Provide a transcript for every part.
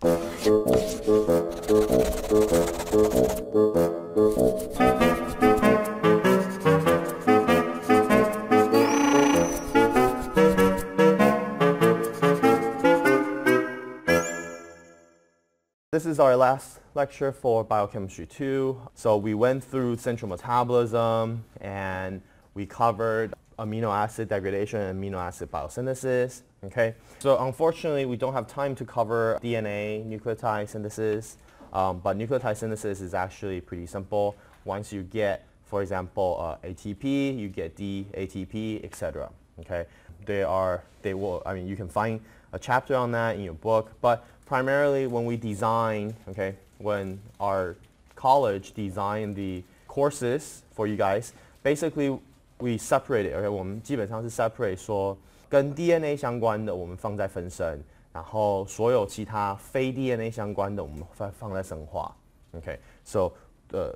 This is our last lecture for Biochemistry II. So we went through central metabolism and we covered amino acid degradation and amino acid biosynthesis. Okay. So unfortunately, we don't have time to cover DNA nucleotide synthesis, but nucleotide synthesis is actually pretty simple. Once you get, for example, ATP, you get DATP, etc. Okay. You can find a chapter on that in your book, but primarily when we design, okay, when our college designed the courses for you guys, basically we separate it, okay, 我们基本上是 separate 说跟 DNA 相关的我们放在分身，然后所有其他非 DNA 相关的我们放在生化 ，okay, so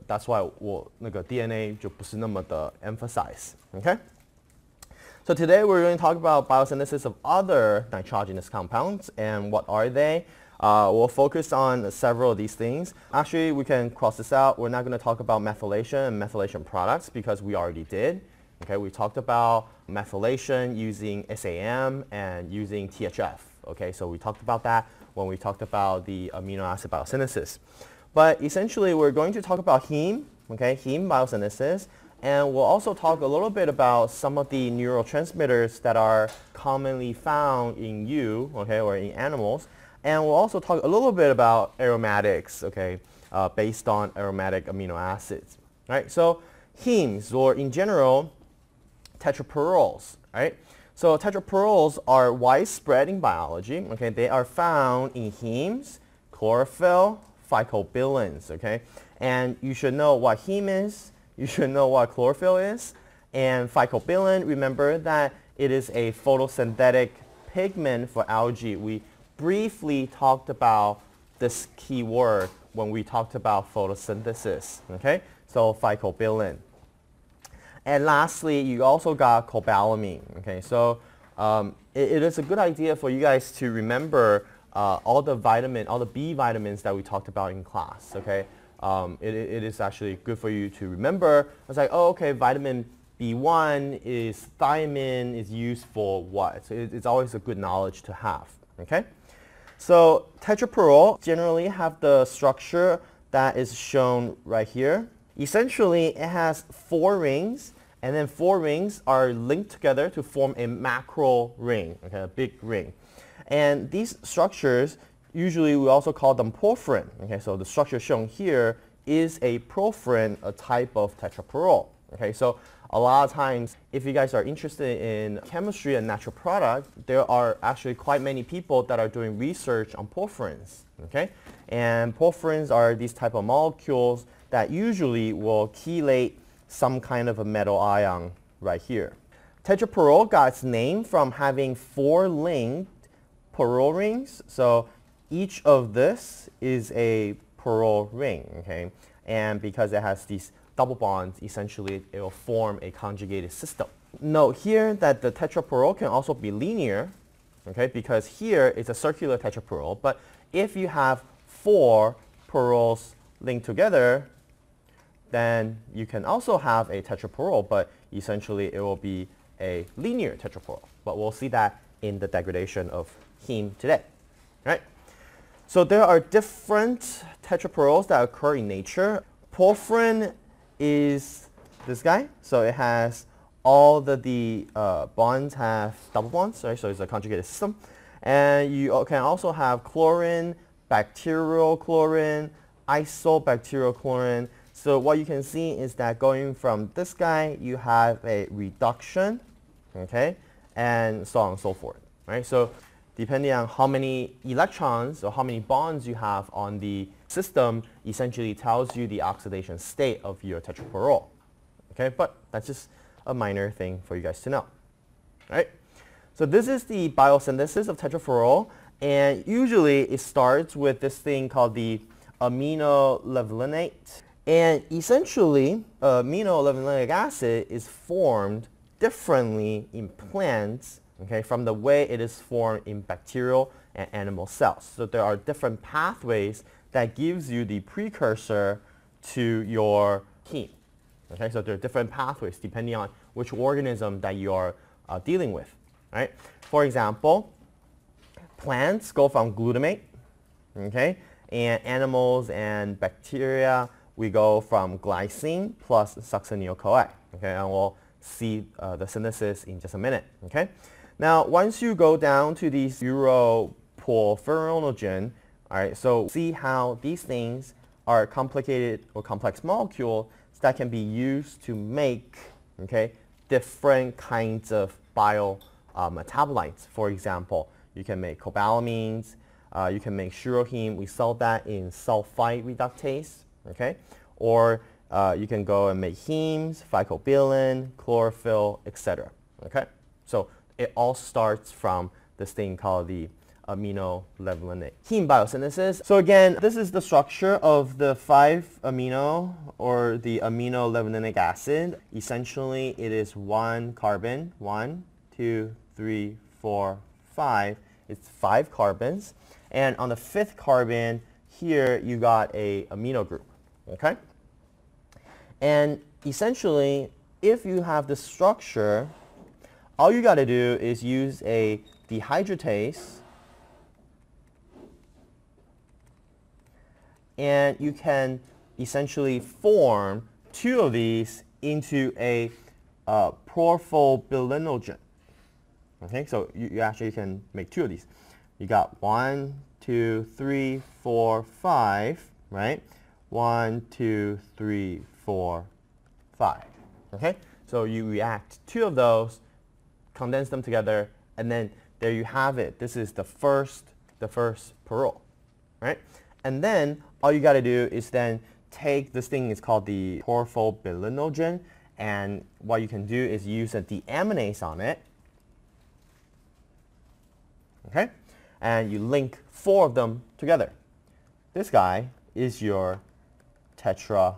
that's why 我那个 DNA 就不是那么的 emphasize, okay. So today we're going to talk about biosynthesis of other nitrogenous compounds and what are they. We'll focus on several of these things. Actually, we can cross this out. We're not going to talk about methylation and methylation products because we already did. Okay, we talked about methylation using SAM and using THF. Okay, so we talked about that when we talked about the amino acid biosynthesis. But essentially, we're going to talk about heme, okay, heme biosynthesis. And we'll also talk a little bit about some of the neurotransmitters that are commonly found in you, okay, or in animals. And we'll also talk a little bit about aromatics, okay, based on aromatic amino acids. Right? So hemes, or in general, tetraperols, right? So tetraperols are widespread in biology. Okay, they are found in hemes, chlorophyll, phycobilins. Okay, and you should know what heme is. You should know what chlorophyll is. And phycobilin, remember that it is a photosynthetic pigment for algae. We briefly talked about this key word when we talked about photosynthesis. Okay, so phycobilin. And lastly, you also got cobalamin. Okay, so it is a good idea for you guys to remember all the B vitamins that we talked about in class. Okay. It is actually good for you to remember. It's like, oh, okay, vitamin B1 is thiamine is used for what? So it's always a good knowledge to have, okay? So tetraperol generally have the structure that is shown right here. Essentially, it has 4 rings, and then 4 rings are linked together to form a macro ring, okay, a big ring. And these structures, usually we also call them porphyrin. Okay, so the structure shown here is a porphyrin, a type of tetraperol. Okay, so a lot of times, if you guys are interested in chemistry and natural product, there are actually quite many people that are doing research on porphyrins. Okay, and porphyrins are these type of molecules that usually will chelate some kind of a metal ion right here. Tetraperol got its name from having 4 linked perol rings. So each of this is a perol ring, okay? And because it has these double bonds, essentially it will form a conjugated system. Note here that the tetraperol can also be linear, okay? Because here it's a circular tetraperol, but if you have 4 perols linked together, then you can also have a tetraperol, but essentially it will be a linear tetraperol. But we'll see that in the degradation of heme today, right? So there are different tetraperols that occur in nature. Porphyrin is this guy. So it has all the bonds have double bonds, right? So it's a conjugated system. And you can also have chlorine, bacterial chlorine, isobacterial chlorine. So what you can see is that going from this guy, you have a reduction, okay, and so on and so forth, right? So depending on how many electrons or how many bonds you have on the system, essentially tells you the oxidation state of your tetraperol. Okay, but that's just a minor thing for you guys to know. Right? So this is the biosynthesis of tetraperol, and usually it starts with this thing called the aminolevulinic. And essentially, aminolevulinic acid is formed differently in plants, okay, from the way it is formed in bacterial and animal cells. So there are different pathways that gives you the precursor to your heme. Okay, so there are different pathways depending on which organism that you are dealing with. Right? For example, plants go from glutamate, okay, and animals and bacteria, we go from glycine plus succinyl-CoA. Okay, and we'll see the synthesis in just a minute. Okay, now once you go down to these uroporphyrinogen, all right, so see how these things are complicated or complex molecules that can be used to make, okay, different kinds of metabolites. For example, you can make cobalamines, you can make shiroheme. We saw that in sulfite reductase, okay? Or you can go and make hemes, phycobilin, chlorophyll, etc. Okay? So it all starts from this thing called the amino levulinic heme biosynthesis. So again, this is the structure of the 5-amino or the amino levulinic acid. Essentially, it is one carbon, 1, 2, 3, 4, 5. It's 5 carbons. And on the 5th carbon, here you got a amino group. Okay? And essentially, if you have this structure, all you got to do is use a dehydratase, and you can essentially form 2 of these into a porphobilinogen. Okay, so you actually can make 2 of these. You got 1, 2, 3, 4, 5, right? 1, 2, 3, 4, 5. Okay, so you react 2 of those, condense them together, and then there you have it. This is the first parole, right? And then all you got to do is then take this thing is called the porphobilinogen, and what you can do is use a deaminase on it. Okay, and you link 4 of them together. This guy is your tetraparole.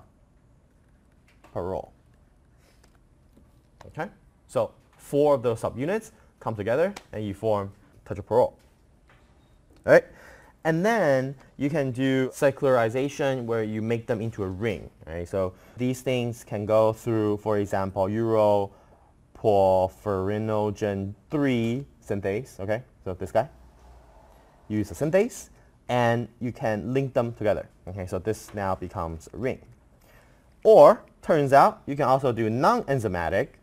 Okay, so 4 of those subunits come together and you form tetraparole. All right, and then you can do cyclerization where you make them into a ring. Right, so these things can go through, for example, uroporphyrinogen 3 synthase. Okay, so this guy, you use a synthase, and you can link them together. Okay, so this now becomes a ring. Or, turns out, you can also do non-enzymatic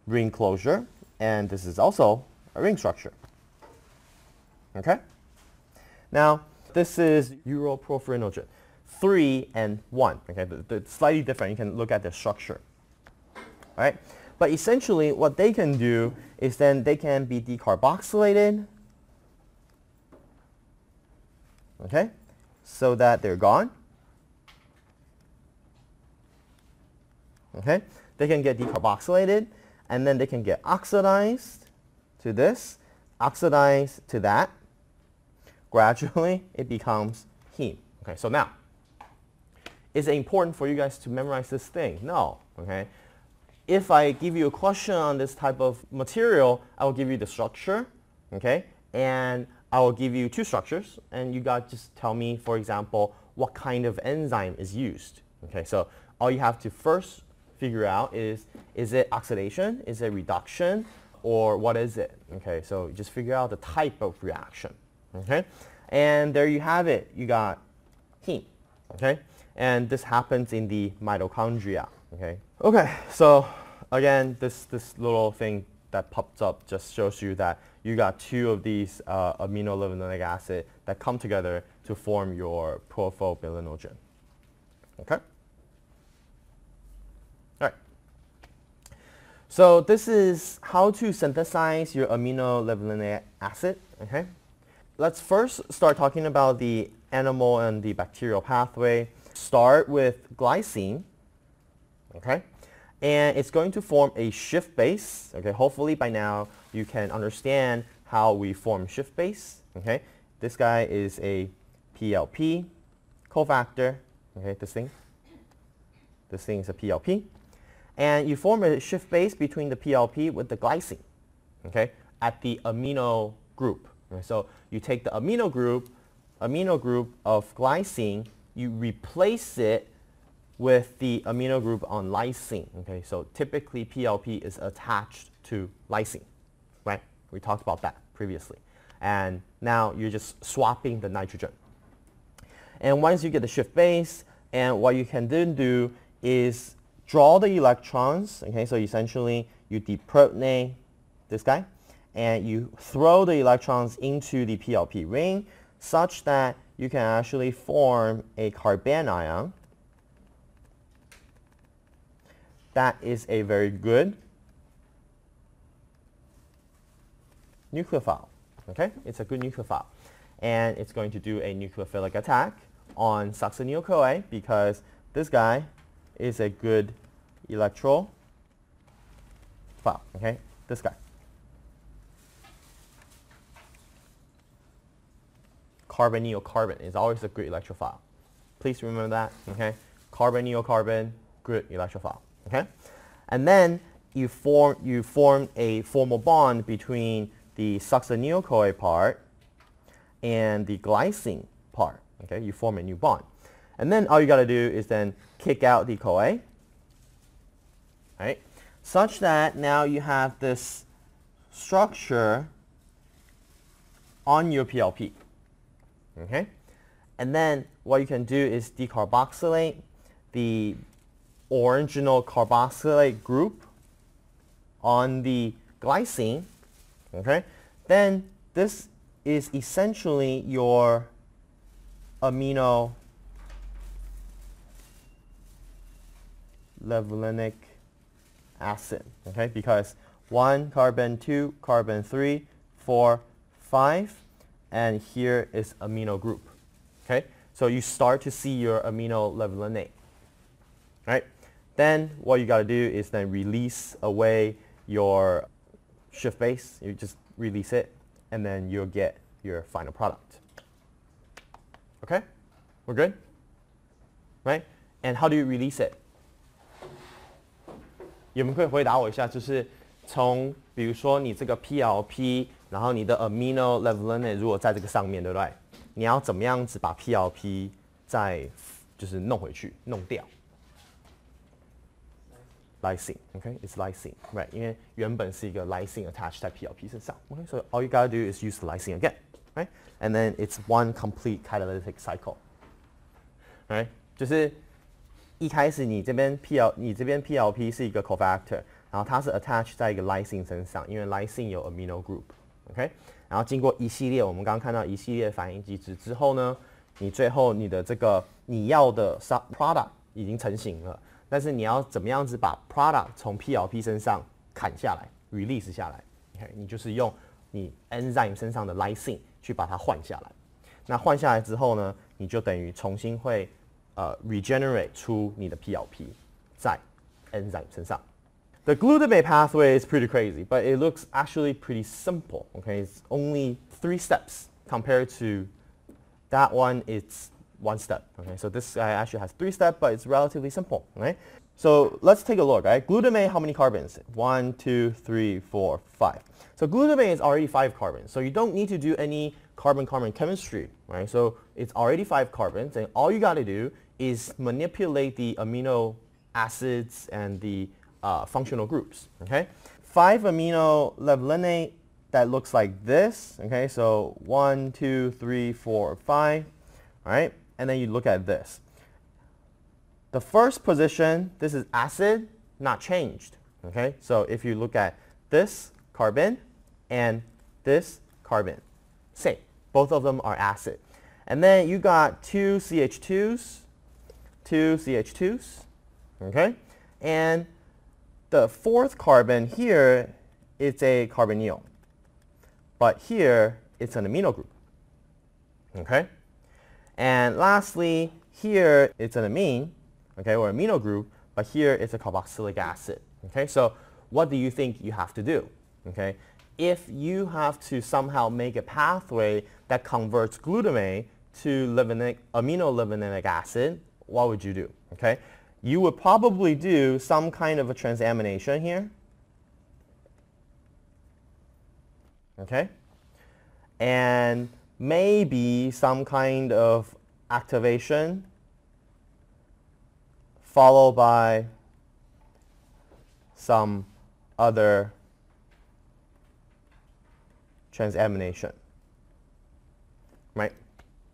ring closure, and this is also a ring structure. Okay? Now, this is uroporphyrinogen 3 and 1. Okay, it's slightly different. You can look at the structure. All right? But essentially, what they can do is then they can be decarboxylated, okay, so that they're gone. Okay, they can get decarboxylated, and then they can get oxidized to this, oxidized to that. Gradually, it becomes heme. Okay, so now, is it important for you guys to memorize this thing? No. Okay. If I give you a question on this type of material, I will give you the structure, okay, and I will give you 2 structures, and you got to just tell me, for example, what kind of enzyme is used. Okay, so all you have to first figure out is it oxidation, is it reduction, or what is it? Okay, so just figure out the type of reaction. Okay, and there you have it. You got heme. Okay, and this happens in the mitochondria. Okay. Okay, so again, this little thing that pops up just shows you that you got 2 of these amino levulinic acid that come together to form your porphobilinogen. Okay? All right. So this is how to synthesize your amino levulinic acid. Okay? Let's first start talking about the animal and the bacterial pathway. Start with glycine. Okay, and it's going to form a shift base. Okay, hopefully by now you can understand how we form shift base. Okay, this guy is a PLP cofactor. Okay, this thing is a PLP, and you form a shift base between the PLP with the glycine. Okay, at the amino group. Okay, so you take the amino group of glycine, you replace it with the amino group on lysine. Okay, so typically PLP is attached to lysine, right? We talked about that previously. And now you're just swapping the nitrogen. And once you get the shift base, and what you can then do is draw the electrons. Okay, so essentially you deprotonate this guy, and you throw the electrons into the PLP ring such that you can actually form a carbanion. That is a very good nucleophile. Okay, it's a good nucleophile. And it's going to do a nucleophilic attack on succinyl-CoA because this guy is a good electrophile. Okay, this guy. Carbonyl carbon is always a good electrophile. Please remember that. Okay, carbonyl carbon, good electrophile. Okay, and then you form a formal bond between the succinyl-CoA part and the glycine part. Okay, you form a new bond. And then all you got to do is then kick out the CoA, right? Such that now you have this structure on your PLP. Okay? And then what you can do is decarboxylate the original carboxylate group on the glycine. Okay? Then this is essentially your amino levulinic acid, okay? Because 1 carbon, 2 carbon, 3, 4, 5, and here is amino group, okay? So you start to see your amino levulinate, right? Then what you got to do is then release away your shift base. You just release it, and then you'll get your final product. Okay? We're good? Right? And how do you release it? 有没有可以回答我一下？就是从比如说你这个 PLP， 然后你的 amino levulinate 如果在这个上面，对不对？你要怎么样子把 PLP 再就是弄回去，弄掉 ？Lysine, okay, it's lysine, right? 因为原本是一个 lysine attached 在 PLP 身上 ，okay, so all you gotta do is use the lysine again, right? And then it's one complete catalytic cycle, right? 就是一开始你这边 PLP 是一个 cofactor， 然后它是 attached 在一个 lysine 身上，因为 lysine 有 amino group，OK？ 然后经过一系列我们刚刚看到一系列反应机制之后呢，你最后你的这个你要的 product 已经成型了。但是你要怎么样子把 product 从 PLP 身上砍下来 ，release 下来 ，OK？ 你就是用你 enzyme 身上的 lysine 去把它换下来。那换下来之后呢，你就等于重新会regenerate 出你的 PLP 在 enzyme 身上。The glutamate pathway is pretty crazy, but it looks actually pretty simple. Okay, it's only 3 steps compared to that one. It's 1 step. Okay, so this guy actually has 3 steps, but it's relatively simple. Okay, so let's take a look. Right, glutamate, how many carbons? 1, 2, 3, 4, 5. So glutamate is already 5 carbons. So you don't need to do any carbon-carbon chemistry. Right, so it's already 5 carbons, and all you got to do is manipulate the amino acids and the functional groups. Okay, 5 amino levulinate that looks like this. Okay, so 1, 2, 3, 4, 5. All right. And then you look at this. The first position, this is acid, not changed. Okay, so if you look at this carbon and this carbon, same. Both of them are acid. And then you got 2 CH2s, 2 CH2s, okay? And the 4th carbon here, it's a carbonyl. But here, it's an amino group, okay? And lastly, here it's an amine, okay, or amino group, but here it's a carboxylic acid, okay? So what do you think you have to do, okay? If you have to somehow make a pathway that converts glutamate to amino levulinic acid, what would you do, okay? You would probably do some kind of a transamination here, okay? and maybe some kind of activation followed by some other transamination, right?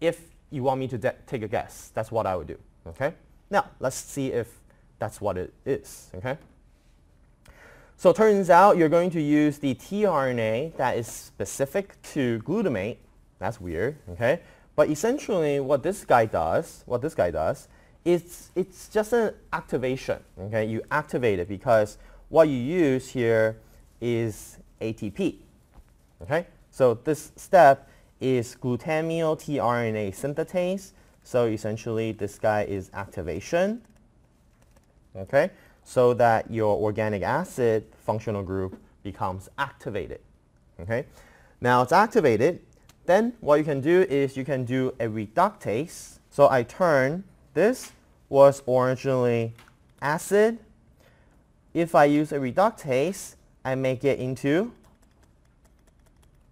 If you want me to take a guess, that's what I would do, okay? Now, let's see if that's what it is, okay? So it turns out you're going to use the tRNA that is specific to glutamate. That's weird, okay? But essentially what this guy does, it's just an activation, okay? You activate it because what you use here is ATP, okay? So this step is glutamyl tRNA synthetase. So essentially this guy is activation, okay? So that your organic acid functional group becomes activated, okay? Now it's activated, then what you can do is you can do a reductase. So I turn, this was originally acid. If I use a reductase, I make it into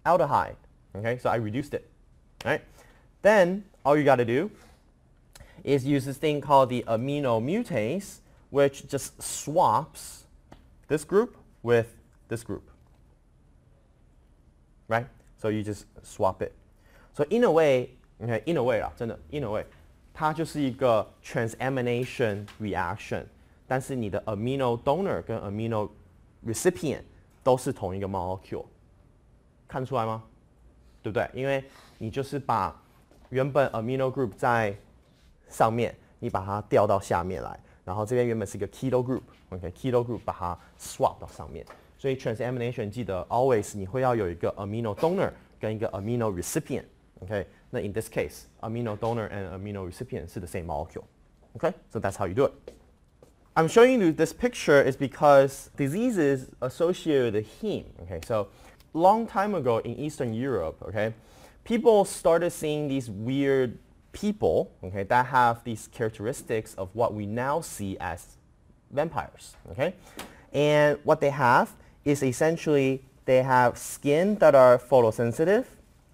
aldehyde, okay? So I reduced it, right? Then all you got to do is use this thing called the amino mutase, which just swaps this group with this group, right? So you just swap it. So in a way, okay, in a way 真的 in a way, 它就是一个 transamination reaction, 但是你的 amino donor 跟 amino recipient 都是同一个 molecule， 看出来吗？对不对？因为你就是把原本 amino group 在上面，你把它调到下面来，然后这边原本是一个 keto group，OK，keto group 把它 swap 到上面。所以 transamination 记得 always 你会要有一个 amino donor 跟一个 amino recipient，OK， 那 in this case amino donor and amino recipient 是 the same molecule，OK， so that's how you do it. I'm showing you this picture is because diseases associated with heme, okay, so long time ago in Eastern Europe, okay, people started seeing these weird people, okay, that have these characteristics of what we now see as vampires, okay? And what they have is essentially they have skin that are photosensitive,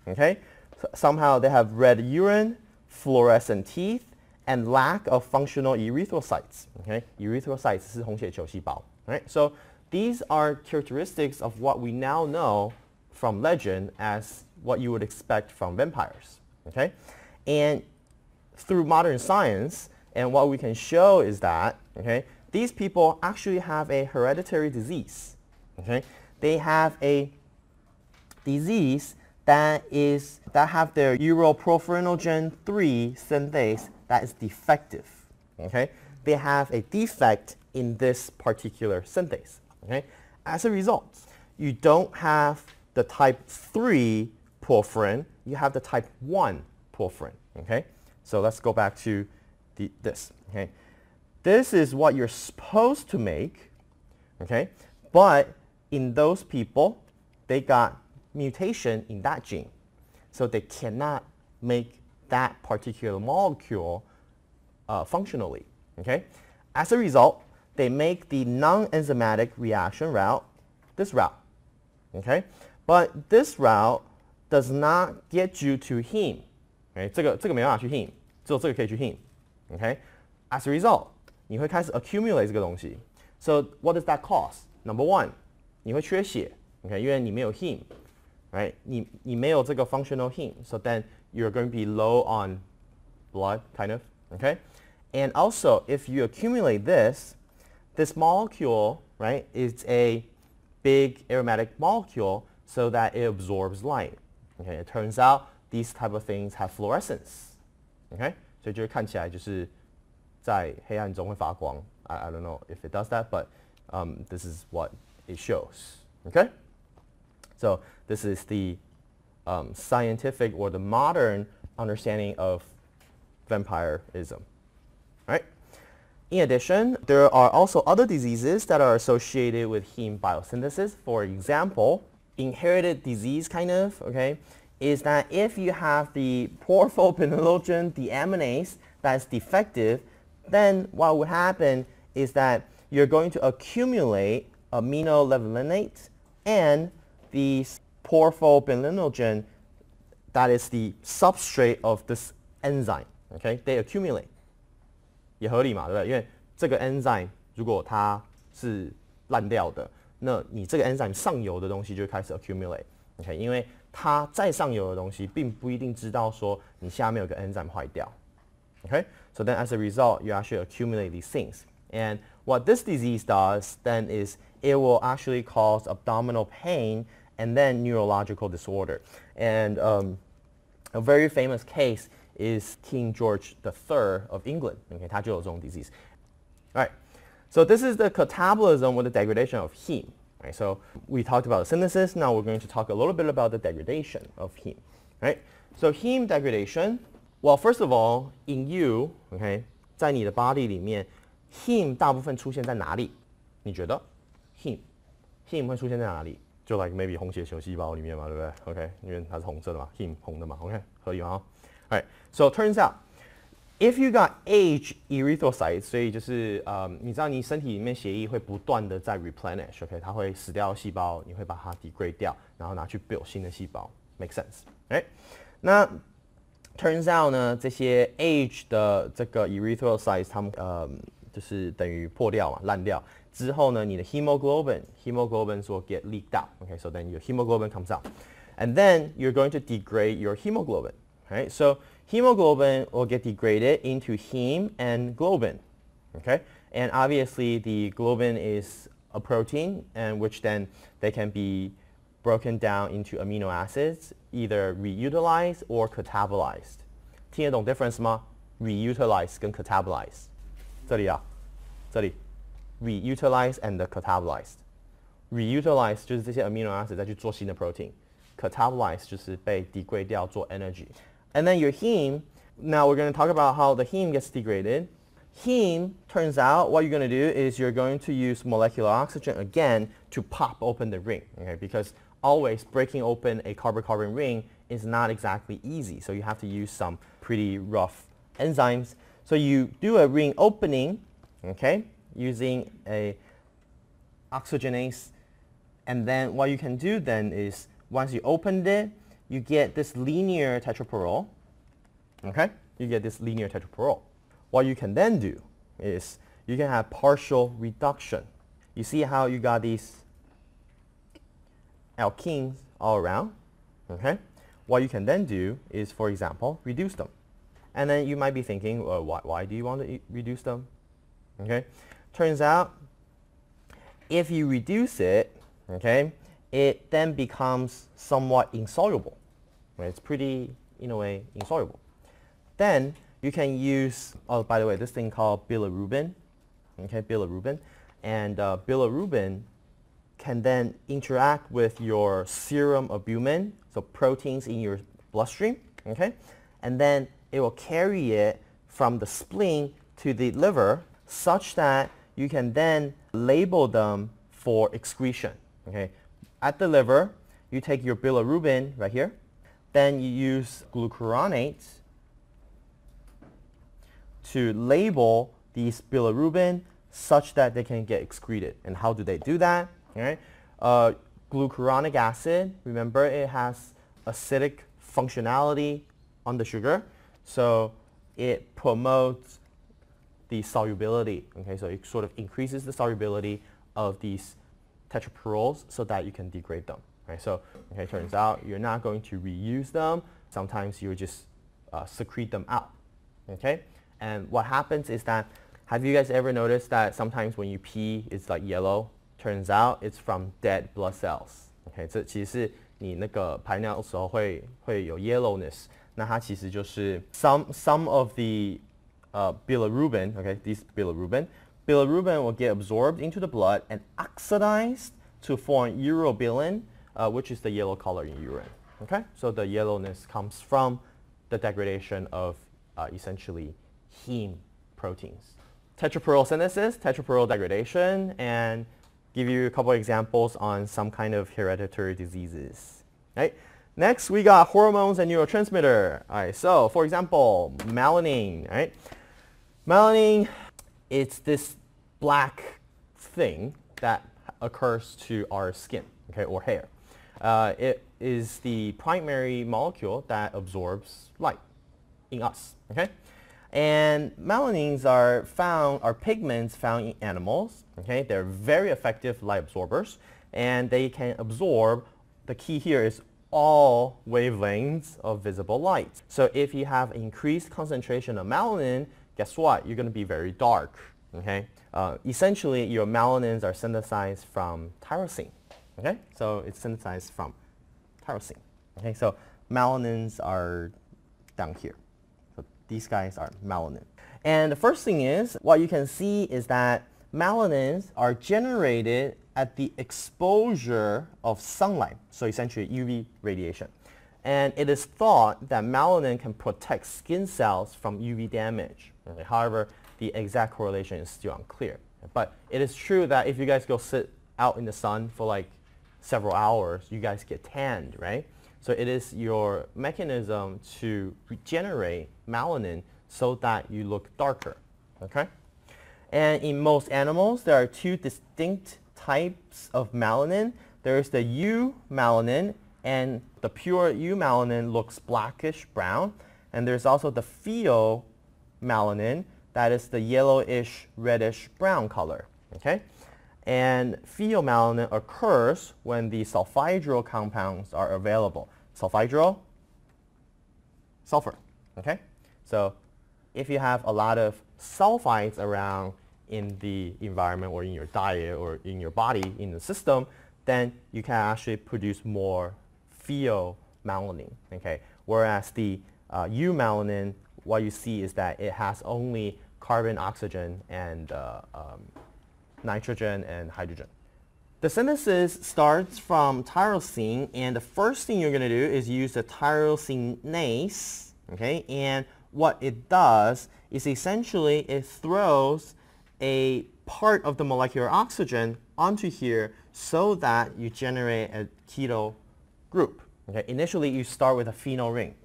okay? So somehow they have red urine, fluorescent teeth, and lack of functional erythrocytes, okay? Erythrocytes 是红血球细胞, right? So these are characteristics of what we now know from legend as what you would expect from vampires, okay? And through modern science, and what we can show is that, okay, these people actually have a hereditary disease, okay? They have a disease that have their uroporphyrinogen 3 synthase that is defective, okay? They have a defect in this particular synthase, okay? As a result, you don't have the type 3 porphyrin, you have the type 1 porphyrin, okay? So let's go back to this, okay? This is what you're supposed to make, okay? But in those people, they got mutation in that gene. So they cannot make that particular molecule functionally, okay? As a result, they make the non-enzymatic reaction route, this route, okay? But this route does not get you to heme, okay? 这个没办法去 heme, 只有这个可以去 heme, okay? As a result, 你会开始 accumulate 这个东西. So what does that cause? Number one, 你会缺血, okay? 因为你没有 heme, right? 你没有这个 functional heme, so then you're going to be low on blood, kind of, okay? And also, if you accumulate this molecule, right, is a big aromatic molecule so that it absorbs light. Okay, it turns out these type of things have fluorescence. Okay, 所以就看起来就是在黑暗中会发光. I don't know if it does that, but this is what it shows. Okay, so this is the scientific or the modern understanding of vampirism. Right? In addition, there are also other diseases that are associated with heme biosynthesis. For example, inherited disease kind of, okay, is that if you have the porphobinologen deaminase that is defective, then what will happen is that you're going to accumulate aminolevulinate and these porphobilinogen that is the substrate of this enzyme. Okay, they accumulate. 也合理嘛，对不对？因为这个 enzyme 如果它是烂掉的，那你这个 enzyme 上游的东西就开始 accumulate。OK， 因为它在上游的东西并不一定知道说你下面有个 enzyme 坏掉。Okay, so then as a result, you actually accumulate these things. And what this disease does then is it will actually cause abdominal pain and then neurological disorder. And a very famous case is King George III of England. Okay, 他就有这种 disease. All right, so this is the catabolism with the degradation of heme. Right, so we talked about the synthesis. Now we're going to talk a little bit about the degradation of heme. Right, so heme degradation. Well, first of all, in you, okay, 在你的 body 里面 heme 大部分出现在哪里？你觉得 heme 会出现在哪里？就 like maybe 红血球细胞里面嘛，对不对 ？OK， 因为它是红色的嘛 ，heme 红的嘛 ，OK， 合理吗 ？Alright, so it turns out if you got aged erythrocytes， 所以就是你知道你身体里面血液会不断的在 replenish，OK， 它会死掉的细胞，你会把它 degrade 掉，然后拿去 build 新的细胞 ，make sense，right？ 那 turns out 呢，这些 age 的这个 erythrocytes， 它们就是等于破掉嘛，烂掉之后呢，你的 hemoglobin will get leaked out. Okay, so then your hemoglobin comes out, and then you're going to degrade your hemoglobin. Right, so hemoglobin will get degraded into heme and globin. Okay, and obviously the globin is a protein, and which then they can be broken down into amino acids, either reutilized or catabolized. 听得懂 difference 吗 ？Reutilize 跟 catabolize， 这里啊，这里 reutilize and catabolized。reutilize 就是这些 amino acid 再去做新的 protein，catabolize 就是被 degrade 掉做 energy。And then your heme, now we're going to talk about how the heme gets degraded. Heme, turns out what you're going to do is you're going to use molecular oxygen again to pop open the ring, okay? Because always breaking open a carbon-carbon ring is not exactly easy. So you have to use some pretty rough enzymes. So you do a ring opening, okay, using a oxygenase. And then what you can do then is once you opened it, you get this linear tetraperol, okay? You get this linear tetraperol. What you can then do is you can have partial reduction. You see how you got these alkenes all around, okay? What you can then do is, for example, reduce them. And then you might be thinking, well, why do you want to reduce them? Okay? Turns out, if you reduce it, okay, it then becomes somewhat insoluble. Right? It's pretty, in a way, insoluble. Then you can use, oh, by the way, this thing called bilirubin, okay, bilirubin. And bilirubin can then interact with your serum albumin, so proteins in your bloodstream, okay? And then it will carry it from the spleen to the liver such that you can then label them for excretion, okay? At the liver, you take your bilirubin right here, then you use glucuronate to label these bilirubin such that they can get excreted. And how do they do that? All right? Glucuronic acid, remember it has acidic functionality on the sugar, so it promotes the solubility. Okay, so it sort of increases the solubility of these tetraperols so that you can degrade them. Right? So okay, turns out you're not going to reuse them. Sometimes you just secrete them out. Okay, and what happens is that, have you guys ever noticed that sometimes when you pee, it's like yellow? Turns out it's from dead blood cells. Okay, 这其实是你那个排尿的时候会有 yellowness. 那它其实就是 some of the bilirubin, okay, these bilirubin will get absorbed into the blood and oxidized to form urobilin, which is the yellow color in urine. Okay, so the yellowness comes from the degradation of essentially heme proteins. Tetraperol synthesis, tetraperol degradation, and give you a couple examples on some kind of hereditary diseases. Right? Next, we got hormones and neurotransmitter. All right, so for example, melanin. Right? Melanin, it's this black thing that occurs to our skin, okay, or hair. It is the primary molecule that absorbs light in us, okay? And melanins are pigments found in animals, okay? They're very effective light absorbers, and they can absorb, the key here is all wavelengths of visible light. So if you have increased concentration of melanin, guess what? You're going to be very dark, okay? Essentially, your melanins are synthesized from tyrosine, okay? So it's synthesized from tyrosine, okay? So melanins are down here. So these guys are melanin. And the first thing is, what you can see is that melanins are generated at the exposure of sunlight, so essentially UV radiation. And it is thought that melanin can protect skin cells from UV damage. Okay? However, the exact correlation is still unclear. But it is true that if you guys go sit out in the sun for like several hours, you guys get tanned, right? So it is your mechanism to regenerate melanin so that you look darker, okay? And in most animals, there are two distinct types of melanin. There is the eumelanin, and the pure eumelanin looks blackish brown. And there's also the pheomelanin, that is the yellowish, reddish brown color, okay? And pheomelanin occurs when the sulfhydryl compounds are available. Sulfhydryl, sulfur, okay? So if you have a lot of sulfides around in the environment or in your diet or in your body, in the system, then you can actually produce more pheomelanin, okay? Whereas the eumelanin, what you see is that it has only carbon, oxygen, and nitrogen and hydrogen. The synthesis starts from tyrosine, and the first thing you're going to do is use the tyrosinase, okay? And what it does is essentially it throws a part of the molecular oxygen onto here so that you generate a keto group. Okay? Initially, you start with a phenyl ring.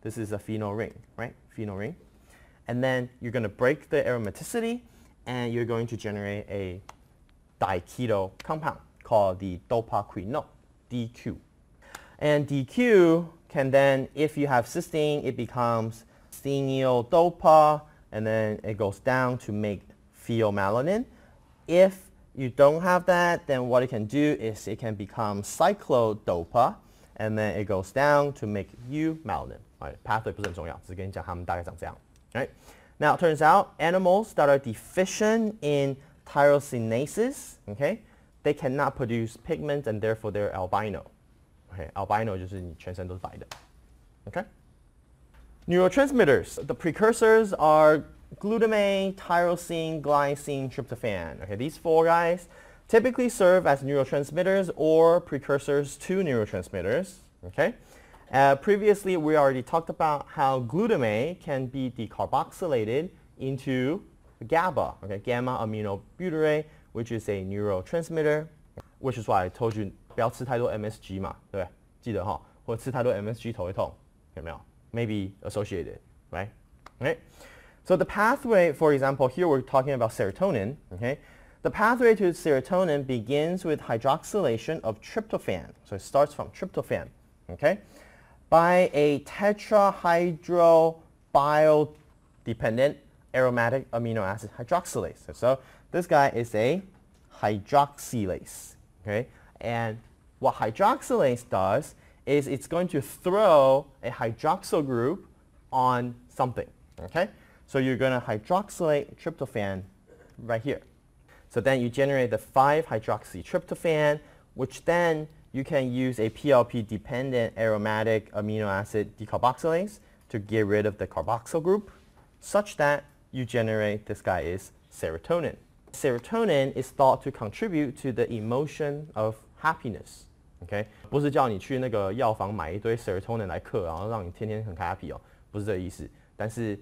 This is a phenyl ring, right? Phenyl ring. And then you're going to break the aromaticity, and you're going to generate a diketo compound called the dopaquinol, DQ. And DQ can then, if you have cysteine, it becomes steneodopa, and then it goes down to make pheomelanin. If you don't have that, then what it can do is it can become cyclodopa, and then it goes down to make eumelanin. Right, pathway 不是很重要，只是跟你讲它们大概长这样。Right? Now it turns out animals that are deficient in tyrosinases, okay, they cannot produce pigments and therefore they're albino. Okay, albino 就是你全身都是白的。Okay? Neurotransmitters. The precursors are glutamate, tyrosine, glycine, tryptophan. Okay, these four guys typically serve as neurotransmitters or precursors to neurotransmitters. Okay? Previously, we already talked about how glutamate can be decarboxylated into GABA, okay, gamma aminobutyrate, which is a neurotransmitter, which is why I told you 不要吃太多 MSG 嘛，对不对？记得哈，或者吃太多 MSG 头会痛，有没有？ Maybe associated, right? Okay. So the pathway, for example, here we're talking about serotonin, okay? The pathway to serotonin begins with hydroxylation of tryptophan. So it starts from tryptophan, okay? By a tetrahydrobiodependent aromatic amino acid hydroxylase. So this guy is a hydroxylase, okay? And what hydroxylase does is it's going to throw a hydroxyl group on something, okay? So you're going to hydroxylate tryptophan right here. So then you generate the 5-hydroxytryptophan, which then you can use a PLP-dependent aromatic amino acid decarboxylase to get rid of the carboxyl group, such that you generate, this guy is serotonin. Serotonin is thought to contribute to the emotion of happiness. Okay? 不是叫你去那个药房买一堆 serotonin 来嗑，然后让你天天很 happy 哦，不是这个意思。但是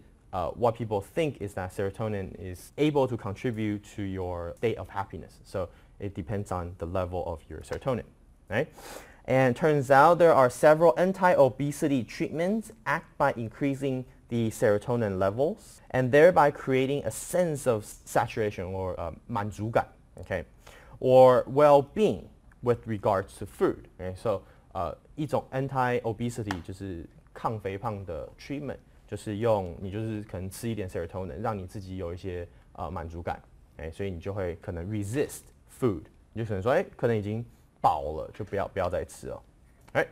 what people think is that serotonin is able to contribute to your state of happiness. So it depends on the level of your serotonin, right? And turns out there are several anti-obesity treatments act by increasing the serotonin levels and thereby creating a sense of saturation or 满足感, okay, or well-being with regards to food. Okay? So 一种 anti-obesity 就是抗肥胖的 treatment， 就是你就是可能吃一点 serotonin， 让你自己有一些满足感，所以你就会可能 resist food， 你就可能说，可能已经饱了，就不要再吃了。Right?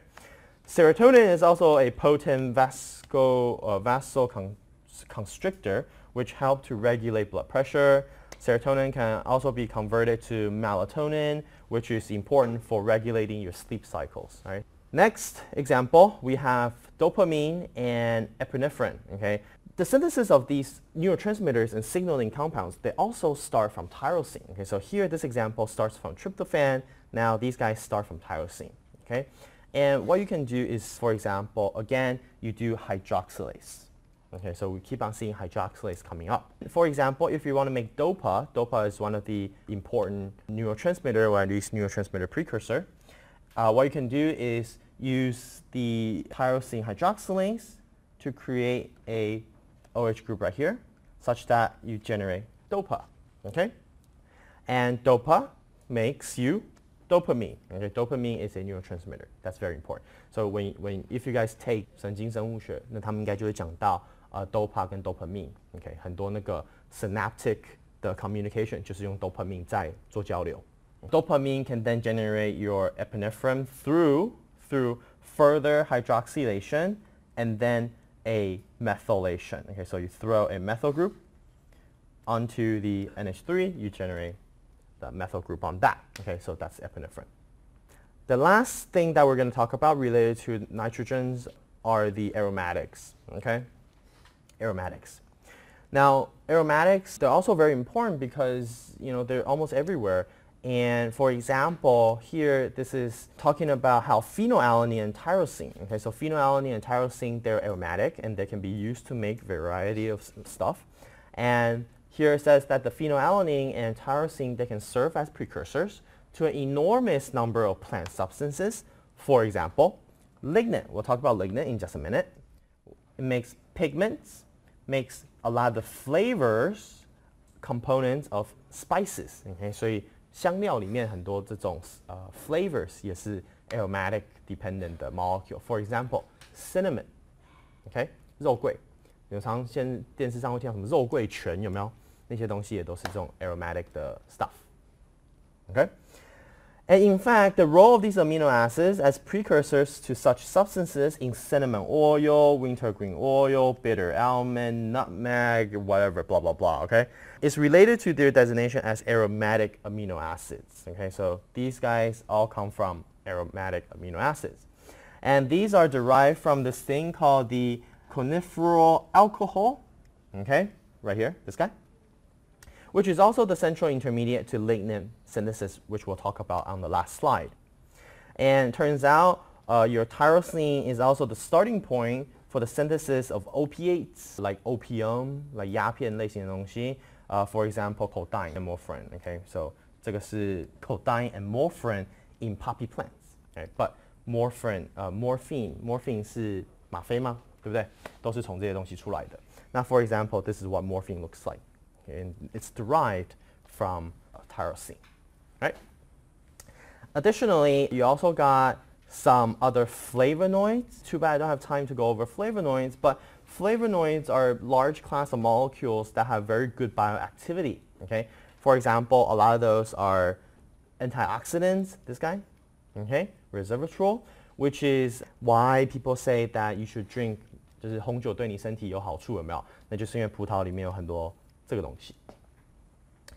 Serotonin is also a potent vasoconstrictor, which helps to regulate blood pressure. Serotonin can also be converted to melatonin, which is important for regulating your sleep cycles. Right? Next example, we have dopamine and epinephrine. Okay? The synthesis of these neurotransmitters and signaling compounds, they also start from tyrosine. Okay? So here, this example starts from tryptophan. Now, these guys start from tyrosine. Okay? And what you can do is, for example, again, you do hydroxylase. Okay, so we keep on seeing hydroxylase coming up. For example, if you want to make DOPA, DOPA is one of the important neurotransmitter, or at least neurotransmitter precursor. What you can do is use the tyrosine hydroxylase to create a OH group right here, such that you generate DOPA. Okay? And DOPA makes you dopamine. Okay? Dopamine is a neurotransmitter. That's very important. So if you guys take 神经生物学，那他们应该就会讲到DOPA 跟 dopamine。Okay? 很多那个 synaptic 的 communication 就是用 dopamine 在做交流。Dopamine can then generate your epinephrine through further hydroxylation and then a methylation. Okay, so you throw a methyl group onto the NH3, you generate the methyl group on that. Okay, so that's epinephrine. The last thing that we're going to talk about related to nitrogens are the aromatics. Okay, aromatics. Now, aromatics, they're also very important because, they're almost everywhere. And for example, here, this is talking about how phenylalanine and tyrosine. Okay, so phenylalanine and tyrosine, they're aromatic and they can be used to make variety of stuff. And here it says that the phenylalanine and tyrosine, they can serve as precursors to an enormous number of plant substances. For example, lignin. We'll talk about lignin in just a minute. It makes pigments, makes a lot of the flavors, components of spices. Okay, 所以香料里面很多这种flavors 也是 aromatic dependent 的 molecule. For example, cinnamon. Okay, 肉桂。有常现在电视上会听到什么肉桂醛，有没有？那些东西也都是这种 aromatic 的 stuff. Okay? And in fact, the role of these amino acids as precursors to such substances in cinnamon oil, wintergreen oil, bitter almond, nutmeg, whatever, blah, blah, blah, okay, is related to their designation as aromatic amino acids. Okay, so these guys all come from aromatic amino acids. And these are derived from this thing called the coniferol alcohol, okay, right here, this guy, which is also the central intermediate to lignin synthesis, which we'll talk about on the last slide. And it turns out your tyrosine is also the starting point for the synthesis of opiates, like opium, like 鸦片类型的东西. For example, codeine and morphine. Okay, so 这个是 codeine and morphine in poppy plants. Okay, but morphine 是吗啡吗？对不对？都是从这些东西出来的。Now, for example, this is what morphine looks like. And it's derived from tyrosine, right? Additionally, you also got some other flavonoids. Too bad I don't have time to go over flavonoids, but flavonoids are a large class of molecules that have very good bioactivity, okay? For example, a lot of those are antioxidants, this guy, okay? Resveratrol, which is why people say that you should drink 就是红酒对你身体有好处，有没有？那就是因为葡萄里面有很多这个东西。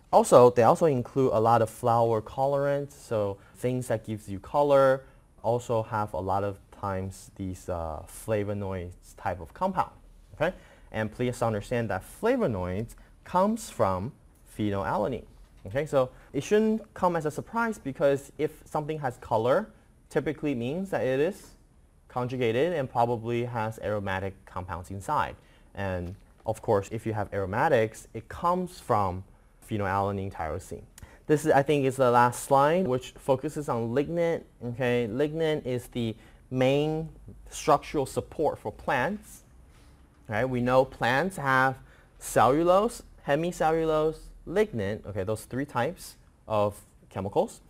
Also, they also include a lot of flower colorants, so things that gives you color also have a lot of times these flavonoids type of compound. Okay, and please understand that flavonoids comes from phenylalanine. Okay, so it shouldn't come as a surprise because if something has color, typically means that it is conjugated and probably has aromatic compounds inside. And of course, if you have aromatics, it comes from phenylalanine tyrosine. This is, I think, is the last slide, which focuses on lignin. Okay, lignin is the main structural support for plants. Okay, we know plants have cellulose, hemicellulose, lignin. Okay, those three types of chemicals.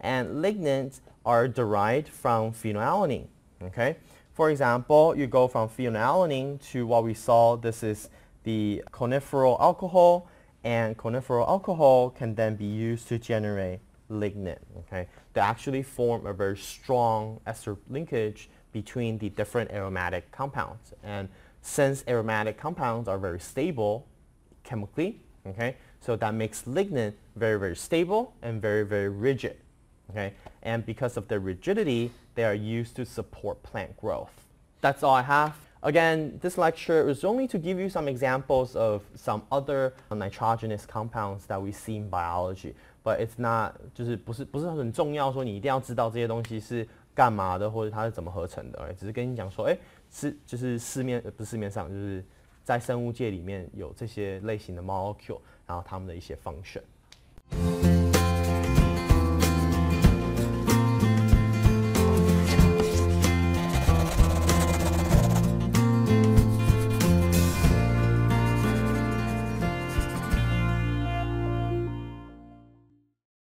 and lignins are derived from phenylalanine. Okay, for example, you go from phenylalanine to what we saw. This is the coniferol alcohol, and coniferol alcohol can then be used to generate lignin. Okay, they actually form a very strong ester linkage between the different aromatic compounds. And since aromatic compounds are very stable chemically, okay, so that makes lignin very, very stable and very, very rigid. Okay, and because of their rigidity, they are used to support plant growth. That's all I have. Again, this lecture is only to give you some examples of some other nitrogenous compounds that we see in biology, but it's not 就是不是很重要说你一定要知道这些东西是干嘛的或者它是怎么合成的，只是跟你讲说，就是不是市面上就是在生物界里面有这些类型的 molecule， 然后它们的一些 function。